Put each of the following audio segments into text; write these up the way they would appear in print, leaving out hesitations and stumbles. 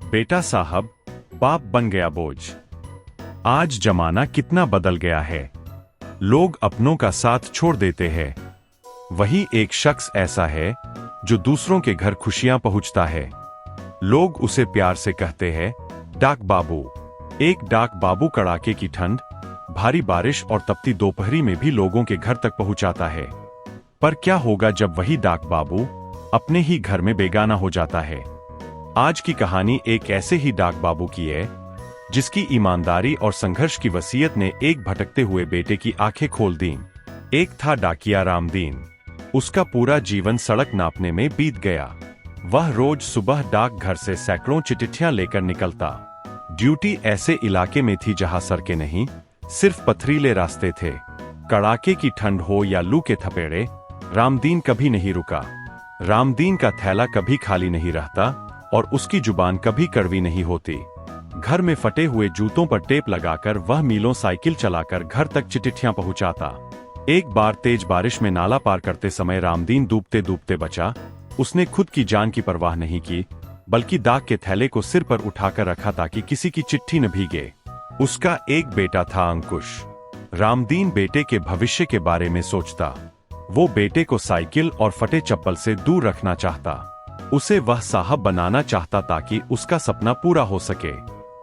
बेटा साहब, बाप बन गया बोझ। आज जमाना कितना बदल गया है। लोग अपनों का साथ छोड़ देते हैं। वही एक शख्स ऐसा है जो दूसरों के घर खुशियां पहुंचता है। लोग उसे प्यार से कहते हैं डाक बाबू। एक डाक बाबू कड़ाके की ठंड, भारी बारिश और तपती दोपहरी में भी लोगों के घर तक पहुंचाता है। पर क्या होगा जब वही डाक बाबू अपने ही घर में बेगाना हो जाता है। आज की कहानी एक ऐसे ही डाक बाबू की है जिसकी ईमानदारी और संघर्ष की वसीयत ने एक भटकते हुए बेटे की आंखें खोल दी। एक था डाकिया रामदीन। उसका पूरा जीवन सड़क नापने में बीत गया। वह रोज सुबह डाक घर से सैकड़ों चिट्ठियां लेकर निकलता। ड्यूटी ऐसे इलाके में थी जहां सड़कें नहीं, सिर्फ पथरीले रास्ते थे। कड़ाके की ठंड हो या लू के थपेड़े, रामदीन कभी नहीं रुका। रामदीन का थैला कभी खाली नहीं रहता और उसकी जुबान कभी कड़वी नहीं होती। घर में फटे हुए जूतों पर टेप लगाकर वह मीलों साइकिल चलाकर घर तक चिट्ठियां पहुंचाता। एक बार तेज बारिश में नाला पार करते समय रामदीन डूबते डूबते बचा। उसने खुद की जान की परवाह नहीं की, बल्कि डाक के थैले को सिर पर उठाकर रखा ताकि किसी की चिट्ठी न भीगे। उसका एक बेटा था अंकुश। रामदीन बेटे के भविष्य के बारे में सोचता। वो बेटे को साइकिल और फटे चप्पल से दूर रखना चाहता। उसे वह साहब बनाना चाहता ताकि उसका सपना पूरा हो सके।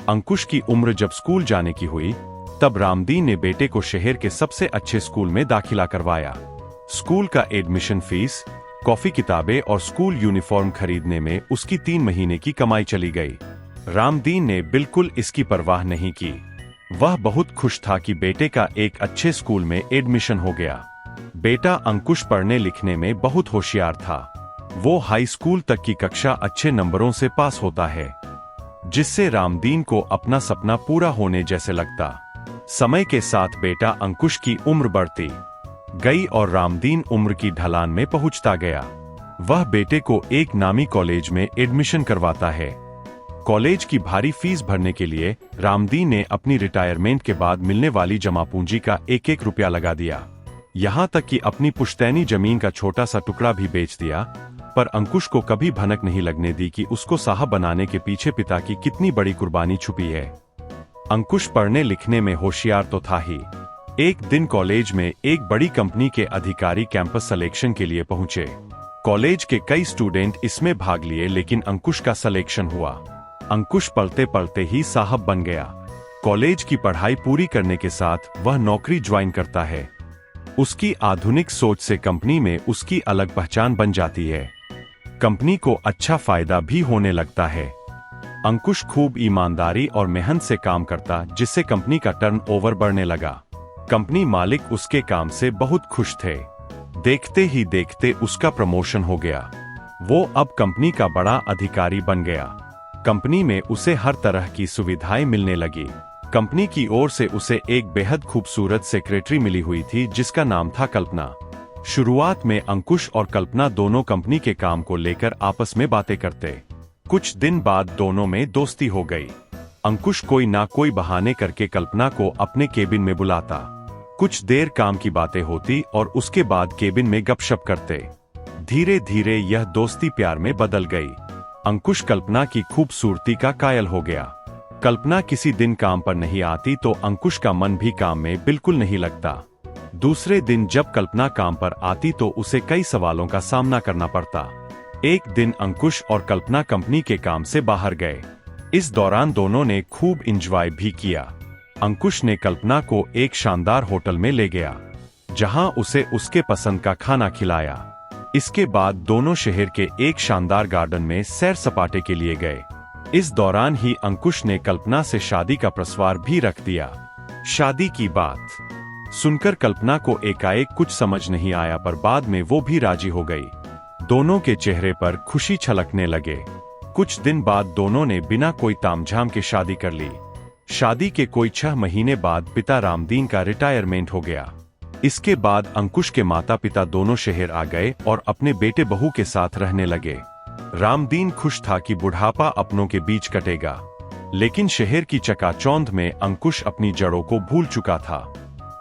अंकुश की उम्र जब स्कूल जाने की हुई, तब रामदीन ने बेटे को शहर के सबसे अच्छे स्कूल में दाखिला करवाया। स्कूल का एडमिशन फीस, कॉपी किताबें और स्कूल यूनिफॉर्म खरीदने में उसकी 3 महीने की कमाई चली गई। रामदीन ने बिल्कुल इसकी परवाह नहीं की। वह बहुत खुश था कि बेटे का एक अच्छे स्कूल में एडमिशन हो गया। बेटा अंकुश पढ़ने लिखने में बहुत होशियार था। वो हाई स्कूल तक की कक्षा अच्छे नंबरों से पास होता है, जिससे रामदीन को अपना सपना पूरा होने जैसे लगता। समय के साथ बेटा अंकुश की उम्र बढ़ती गई और रामदीन उम्र की ढलान में पहुंचता गया। वह बेटे को एक नामी कॉलेज में एडमिशन करवाता है। कॉलेज की भारी फीस भरने के लिए रामदीन ने अपनी रिटायरमेंट के बाद मिलने वाली जमा पूंजी का एक एक रुपया लगा दिया। यहाँ तक कि अपनी पुश्तैनी जमीन का छोटा सा टुकड़ा भी बेच दिया। पर अंकुश को कभी भनक नहीं लगने दी कि उसको साहब बनाने के पीछे पिता की कितनी बड़ी कुर्बानी छुपी है। अंकुश पढ़ने लिखने में होशियार तो था ही। एक दिन कॉलेज में एक बड़ी कंपनी के अधिकारी कैंपस सिलेक्शन के लिए पहुंचे। कॉलेज के कई स्टूडेंट इसमें भाग लिए, लेकिन अंकुश का सिलेक्शन हुआ। अंकुश पढ़ते पढ़ते ही साहब बन गया। कॉलेज की पढ़ाई पूरी करने के साथ वह नौकरी ज्वाइन करता है। उसकी आधुनिक सोच से कंपनी में उसकी अलग पहचान बन जाती है। कंपनी को अच्छा फायदा भी होने लगता है। अंकुश खूब ईमानदारी और मेहनत से काम करता, जिससे कंपनी का टर्नओवर बढ़ने लगा। कंपनी मालिक उसके काम से बहुत खुश थे। देखते ही देखते उसका प्रमोशन हो गया। वो अब कंपनी का बड़ा अधिकारी बन गया। कंपनी में उसे हर तरह की सुविधाएं मिलने लगी। कंपनी की ओर से उसे एक बेहद खूबसूरत सेक्रेटरी मिली हुई थी जिसका नाम था कल्पना। शुरुआत में अंकुश और कल्पना दोनों कंपनी के काम को लेकर आपस में बातें करते। कुछ दिन बाद दोनों में दोस्ती हो गई। अंकुश कोई ना कोई बहाने करके कल्पना को अपने केबिन में बुलाता। कुछ देर काम की बातें होती और उसके बाद केबिन में गपशप करते। धीरे धीरे यह दोस्ती प्यार में बदल गई। अंकुश कल्पना की खूबसूरती का कायल हो गया। कल्पना किसी दिन काम पर नहीं आती तो अंकुश का मन भी काम में बिल्कुल नहीं लगता। दूसरे दिन जब कल्पना काम पर आती तो उसे कई सवालों का सामना करना पड़ता। एक दिन अंकुश और कल्पना कंपनी के काम से बाहर गए। इस दौरान दोनों ने खूब एंजॉय भी किया। अंकुश ने कल्पना को एक शानदार होटल में ले गया, जहां उसे उसके पसंद का खाना खिलाया। इसके बाद दोनों शहर के एक शानदार गार्डन में सैर सपाटे के लिए गए। इस दौरान ही अंकुश ने कल्पना से शादी का प्रस्ताव भी रख दिया। शादी की बात सुनकर कल्पना को एकाएक कुछ समझ नहीं आया, पर बाद में वो भी राजी हो गई। दोनों के चेहरे पर खुशी छलकने लगे। कुछ दिन बाद दोनों ने बिना कोई तामझाम के शादी कर ली। शादी के कोई 6 महीने बाद पिता रामदीन का रिटायरमेंट हो गया। इसके बाद अंकुश के माता पिता दोनों शहर आ गए और अपने बेटे बहू के साथ रहने लगे। रामदीन खुश था कि बुढ़ापा अपनों के बीच कटेगा, लेकिन शहर की चकाचौंध में अंकुश अपनी जड़ों को भूल चुका था।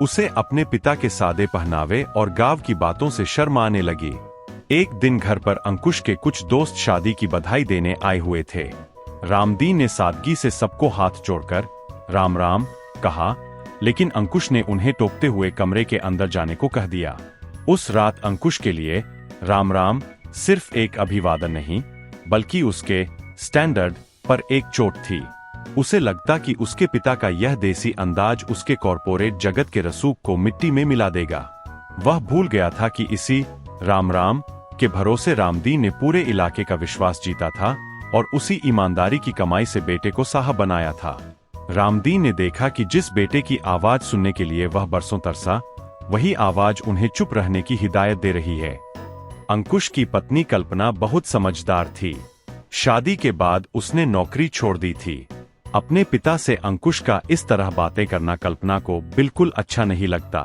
उसे अपने पिता के सादे पहनावे और गांव की बातों से शर्म आने लगी। एक दिन घर पर अंकुश के कुछ दोस्त शादी की बधाई देने आए हुए थे। रामदीन ने सादगी से सबको हाथ जोड़कर राम राम कहा, लेकिन अंकुश ने उन्हें टोकते हुए कमरे के अंदर जाने को कह दिया। उस रात अंकुश के लिए राम राम सिर्फ एक अभिवादन नहीं, बल्कि उसके स्टैंडर्ड पर एक चोट थी। उसे लगता कि उसके पिता का यह देसी अंदाज उसके कॉर्पोरेट जगत के रसूख को मिट्टी में मिला देगा। वह भूल गया था कि इसी राम राम के भरोसे रामदीन ने पूरे इलाके का विश्वास जीता था और उसी ईमानदारी की कमाई से बेटे को साहब बनाया था। रामदीन ने देखा कि जिस बेटे की आवाज सुनने के लिए वह बरसों तरसा, वही आवाज उन्हें चुप रहने की हिदायत दे रही है। अंकुश की पत्नी कल्पना बहुत समझदार थी। शादी के बाद उसने नौकरी छोड़ दी थी। अपने पिता से अंकुश का इस तरह बातें करना कल्पना को बिल्कुल अच्छा नहीं लगता।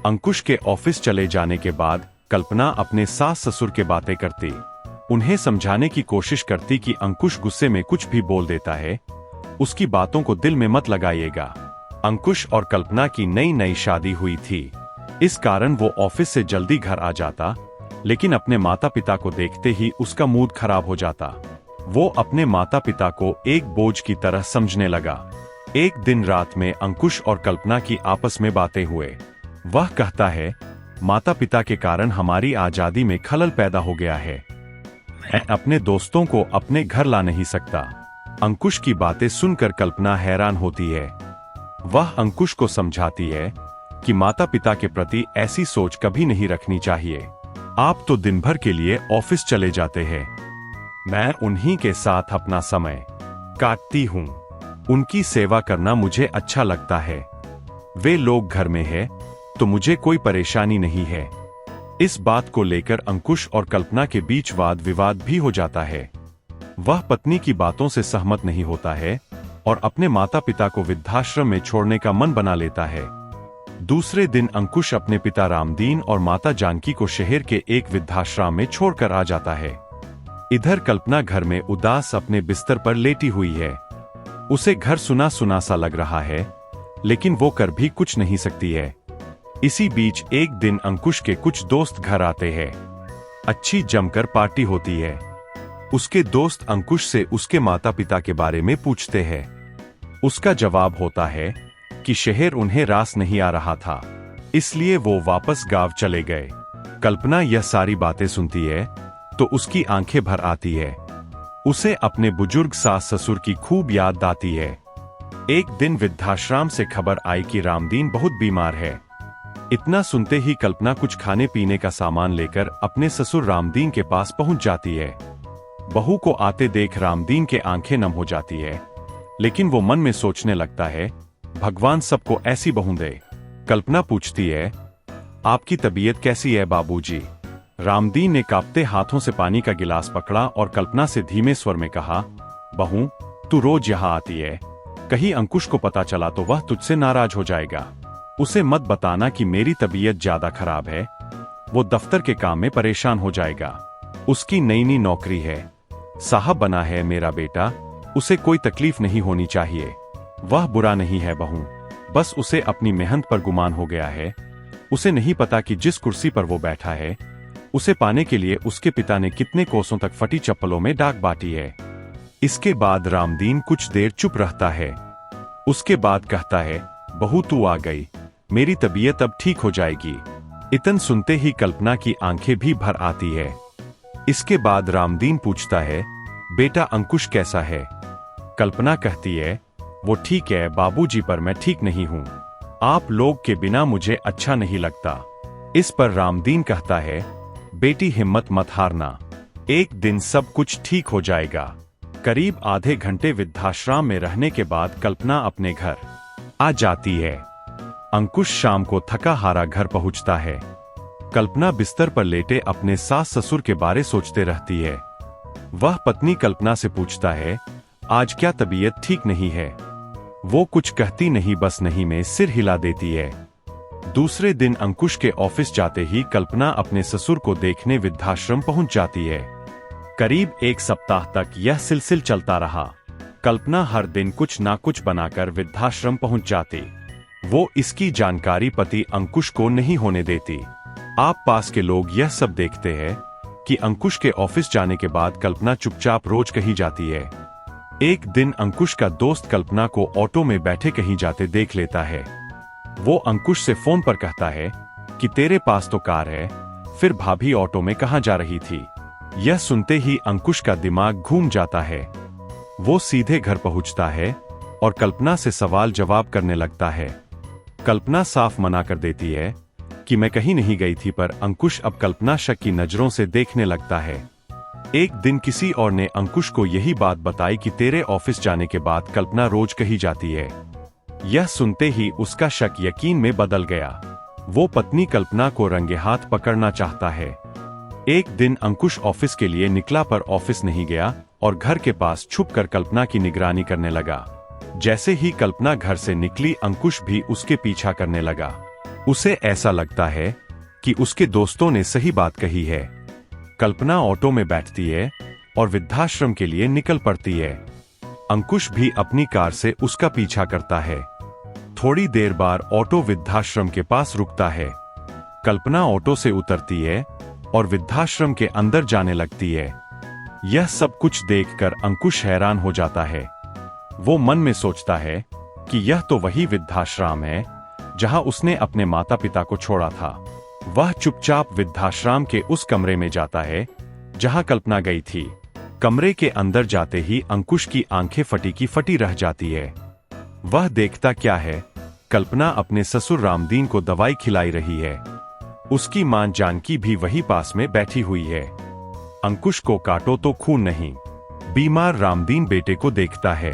अंकुश के ऑफिस चले जाने के बाद कल्पना अपने सास ससुर के बातें करती, उन्हें समझाने की कोशिश करती कि अंकुश गुस्से में कुछ भी बोल देता है, उसकी बातों को दिल में मत लगाइएगा। अंकुश और कल्पना की नई नई शादी हुई थी, इस कारण वो ऑफिस से जल्दी घर आ जाता, लेकिन अपने माता पिता को देखते ही उसका मूड खराब हो जाता। वो अपने माता पिता को एक बोझ की तरह समझने लगा। एक दिन रात में अंकुश और कल्पना की आपस में बातें हुए। वह कहता है, माता पिता के कारण हमारी आजादी में खलल पैदा हो गया है। मैं अपने दोस्तों को अपने घर ला नहीं सकता। अंकुश की बातें सुनकर कल्पना हैरान होती है। वह अंकुश को समझाती है कि माता पिता के प्रति ऐसी सोच कभी नहीं रखनी चाहिए। आप तो दिन भर के लिए ऑफिस चले जाते हैं, मैं उन्हीं के साथ अपना समय काटती हूँ। उनकी सेवा करना मुझे अच्छा लगता है। वे लोग घर में हैं, तो मुझे कोई परेशानी नहीं है। इस बात को लेकर अंकुश और कल्पना के बीच वाद विवाद भी हो जाता है। वह पत्नी की बातों से सहमत नहीं होता है और अपने माता पिता को वृद्धाश्रम में छोड़ने का मन बना लेता है। दूसरे दिन अंकुश अपने पिता रामदीन और माता जानकी को शहर के एक वृद्धाश्रम में छोड़कर आ जाता है। इधर कल्पना घर में उदास अपने बिस्तर पर लेटी हुई है। उसे घर सुना सुना सा लग रहा है, लेकिन वो कर भी कुछ नहीं सकती है। इसी बीच एक दिन अंकुश के कुछ दोस्त घर आते हैं। अच्छी जमकर पार्टी होती है। उसके दोस्त अंकुश से उसके माता पिता के बारे में पूछते हैं। उसका जवाब होता है कि शहर उन्हें रास नहीं आ रहा था, इसलिए वो वापस गांव चले गए। कल्पना यह सारी बातें सुनती है तो उसकी आंखें भर आती है। उसे अपने बुजुर्ग सास ससुर की खूब याद आती है। एक दिन वृद्धाश्रम से खबर आई कि रामदीन बहुत बीमार है। इतना सुनते ही कल्पना कुछ खाने पीने का सामान लेकर अपने ससुर रामदीन के पास पहुंच जाती है। बहू को आते देख रामदीन के आंखें नम हो जाती है, लेकिन वो मन में सोचने लगता है, भगवान सबको ऐसी बहू दे। कल्पना पूछती है, आपकी तबीयत कैसी है बाबूजी? रामदीन ने कांपते हाथों से पानी का गिलास पकड़ा और कल्पना से धीमे स्वर में कहा, बहू, तू रोज यहाँ आती है, कहीं अंकुश को पता चला तो वह तुझसे नाराज हो जाएगा। उसे मत बताना कि मेरी तबीयत ज्यादा खराब है, वो दफ्तर के काम में परेशान हो जाएगा। उसकी नई नई नौकरी है, साहब बना है मेरा बेटा, उसे कोई तकलीफ नहीं होनी चाहिए। वह बुरा नहीं है बहू, बस उसे अपनी मेहनत पर गुमान हो गया है। उसे नहीं पता कि जिस कुर्सी पर वो बैठा है, उसे पाने के लिए उसके पिता ने कितने कोसों तक फटी चप्पलों में डाक बांटी है। इसके बाद रामदीन कुछ देर चुप रहता है। उसके बाद कहता है, बहू तू आ गई, मेरी तबीयत अब ठीक हो जाएगी। इतन सुनते ही कल्पना की आंखें भी भर आती है। इसके बाद रामदीन पूछता है, बेटा अंकुश कैसा है? कल्पना कहती है, वो ठीक है बाबूजी, पर मैं ठीक नहीं हूँ। आप लोग के बिना मुझे अच्छा नहीं लगता। इस पर रामदीन कहता है, बेटी हिम्मत मत हारना, एक दिन सब कुछ ठीक हो जाएगा। करीब आधे घंटे वृद्धाश्रम में रहने के बाद कल्पना अपने घर आ जाती है। अंकुश शाम को थका हारा घर पहुंचता है। कल्पना बिस्तर पर लेटे अपने सास ससुर के बारे सोचते रहती है। वह पत्नी कल्पना से पूछता है, आज क्या तबीयत ठीक नहीं है? वो कुछ कहती नहीं, बस नहीं में सिर हिला देती है। दूसरे दिन अंकुश के ऑफिस जाते ही कल्पना अपने ससुर को देखने वृद्धाश्रम पहुंच जाती है। करीब एक सप्ताह तक यह सिलसिल चलता रहा। कल्पना हर दिन कुछ ना कुछ बनाकर वृद्धाश्रम पहुंच जाती। वो इसकी जानकारी पति अंकुश को नहीं होने देती। आप पास के लोग यह सब देखते हैं कि अंकुश के ऑफिस जाने के बाद कल्पना चुपचाप रोज कहीं जाती है। एक दिन अंकुश का दोस्त कल्पना को ऑटो में बैठे कहीं जाते देख लेता है। वो अंकुश से फोन पर कहता है कि तेरे पास तो कार है, फिर भाभी ऑटो में कहाँ जा रही थी। यह सुनते ही अंकुश का दिमाग घूम जाता है। वो सीधे घर पहुंचता है और कल्पना से सवाल जवाब करने लगता है। कल्पना साफ मना कर देती है कि मैं कहीं नहीं गई थी, पर अंकुश अब कल्पना शक की नजरों से देखने लगता है। एक दिन किसी और ने अंकुश को यही बात बताई कि तेरे ऑफिस जाने के बाद कल्पना रोज कहीं जाती है। यह सुनते ही उसका शक यकीन में बदल गया। वो पत्नी कल्पना को रंगे हाथ पकड़ना चाहता है। एक दिन अंकुश ऑफिस के लिए निकला, पर ऑफिस नहीं गया और घर के पास छुपकर कल्पना की निगरानी करने लगा। जैसे ही कल्पना घर से निकली, अंकुश भी उसके पीछा करने लगा। उसे ऐसा लगता है कि उसके दोस्तों ने सही बात कही है। कल्पना ऑटो में बैठती है और वृद्धाश्रम के लिए निकल पड़ती है। अंकुश भी अपनी कार से उसका पीछा करता है। थोड़ी देर बाद ऑटो वृद्धाश्रम के पास रुकता है। कल्पना ऑटो से उतरती है और वृद्धाश्रम के अंदर जाने लगती है। यह सब कुछ देखकर अंकुश हैरान हो जाता है। वो मन में सोचता है कि यह तो वही वृद्धाश्रम है जहां उसने अपने माता पिता को छोड़ा था। वह चुपचाप वृद्धाश्रम के उस कमरे में जाता है जहां कल्पना गई थी। कमरे के अंदर जाते ही अंकुश की आंखें फटी की फटी रह जाती है। वह देखता क्या है, कल्पना अपने ससुर रामदीन को दवाई खिलाई रही है। उसकी मां जानकी भी वही पास में बैठी हुई है। अंकुश को काटो तो खून नहीं। बीमार रामदीन बेटे को देखता है।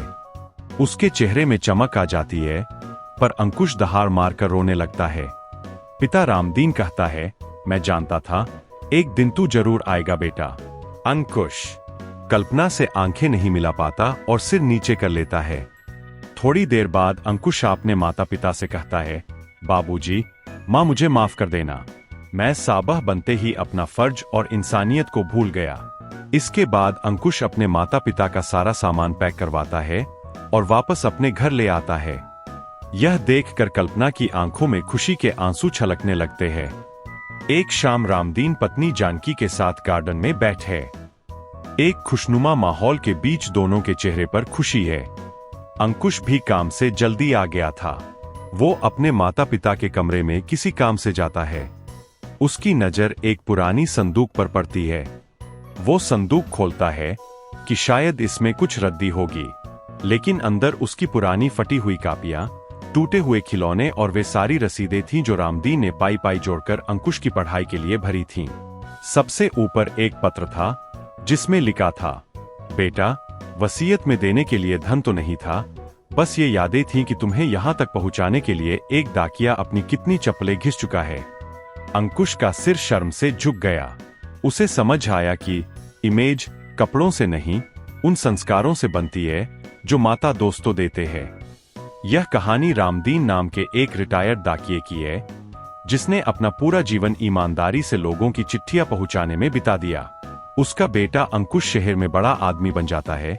उसके चेहरे में चमक आ जाती है, पर अंकुश दहाड़ मारकर रोने लगता है। पिता रामदीन कहता है, मैं जानता था एक दिन तू जरूर आएगा बेटा। अंकुश कल्पना से आंखें नहीं मिला पाता और सिर नीचे कर लेता है। थोड़ी देर बाद अंकुश अपने माता पिता से कहता है, बाबूजी, माँ मुझे माफ कर देना। मैं साबह बनते ही अपना फर्ज और इंसानियत को भूल गया। इसके बाद अंकुश अपने माता पिता का सारा सामान पैक करवाता है और वापस अपने घर ले आता है। यह देखकर कल्पना की आंखों में खुशी के आंसू छलकने लगते हैं। एक शाम रामदीन पत्नी जानकी के साथ गार्डन में बैठे। एक खुशनुमा माहौल के बीच दोनों के चेहरे पर खुशी है। अंकुश भी काम से जल्दी आ गया था। वो अपने माता पिता के कमरे में किसी काम से जाता है। उसकी नजर एक पुरानी संदूक पर पड़ती है। वो संदूक खोलता है कि शायद इसमें कुछ रद्दी होगी, लेकिन अंदर उसकी पुरानी फटी हुई कापियां, टूटे हुए खिलौने और वे सारी रसीदें थीं जो रामदीन ने पाई पाई जोड़कर अंकुश की पढ़ाई के लिए भरी थीं। सबसे ऊपर एक पत्र था जिसमें लिखा था, बेटा, वसीयत में देने के लिए धन तो नहीं था, बस ये यादें थीं कि तुम्हें यहाँ तक पहुँचाने के लिए एक डाकिया अपनी कितनी चप्पलें घिस चुका है। अंकुश का सिर शर्म से झुक गया। उसे समझ आया कि इमेज कपड़ों से नहीं, उन संस्कारों से बनती है जो माता दोस्तों देते हैं। यह कहानी रामदीन नाम के एक रिटायर्ड डाकिये की है, जिसने अपना पूरा जीवन ईमानदारी से लोगों की चिट्ठियां पहुंचाने में बिता दिया। उसका बेटा अंकुश शहर में बड़ा आदमी बन जाता है,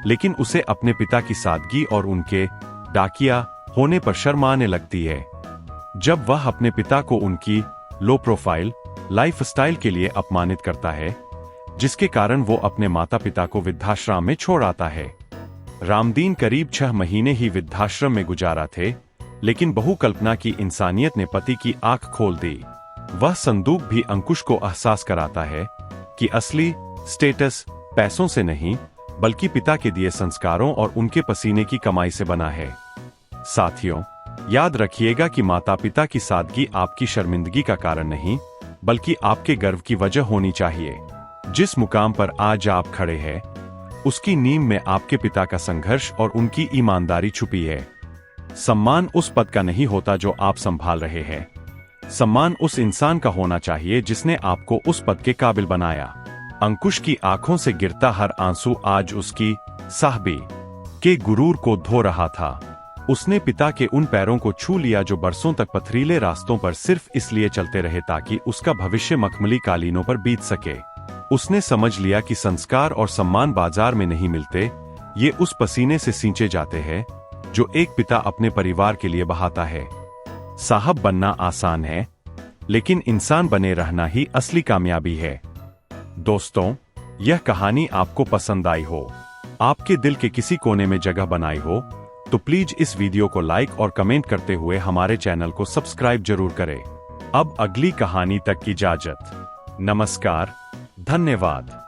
लेकिन उसे अपने पिता की सादगी और उनके डाकिया होने पर शर्म आने लगती है। जब वह अपने पिता को उनकी लो प्रोफाइल लाइफस्टाइल के लिए अपमानित करता है, जिसके कारण वो अपने माता पिता को वृद्धाश्रम में छोड़ आता है। रामदीन करीब 6 महीने ही वृद्धाश्रम में गुजारा थे, लेकिन बहू कल्पना की इंसानियत ने पति की आंख खोल दी। वह संदूक भी अंकुश को एहसास कराता है कि असली स्टेटस पैसों से नहीं, बल्कि पिता के दिए संस्कारों और उनके पसीने की कमाई से बना है। साथियों, याद रखिएगा कि माता पिता की सादगी आपकी शर्मिंदगी का कारण नहीं, बल्कि आपके गर्व की वजह होनी चाहिए। जिस मुकाम पर आज आप खड़े हैं, उसकी नींव में आपके पिता का संघर्ष और उनकी ईमानदारी छुपी है। सम्मान उस पद का नहीं होता जो आप संभाल रहे हैं। सम्मान उस इंसान का होना चाहिए जिसने आपको उस पद के काबिल बनाया। अंकुश की आंखों से गिरता हर आंसू आज उसकी साहबी के गुरूर को धो रहा था। उसने पिता के उन पैरों को छू लिया जो बरसों तक पथरीले रास्तों पर सिर्फ इसलिए चलते रहे ताकि उसका भविष्य मखमली कालीनों पर बीत सके। उसने समझ लिया कि संस्कार और सम्मान बाजार में नहीं मिलते, ये उस पसीने से सींचे जाते हैं जो एक पिता अपने परिवार के लिए बहाता है। साहब बनना आसान है, लेकिन इंसान बने रहना ही असली कामयाबी है। दोस्तों, यह कहानी आपको पसंद आई हो आपके दिल के किसी कोने में जगह बनाई हो तो प्लीज इस वीडियो को लाइक और कमेंट करते हुए हमारे चैनल को सब्सक्राइब जरूर करें। अब अगली कहानी तक की इजाजत। नमस्कार, धन्यवाद।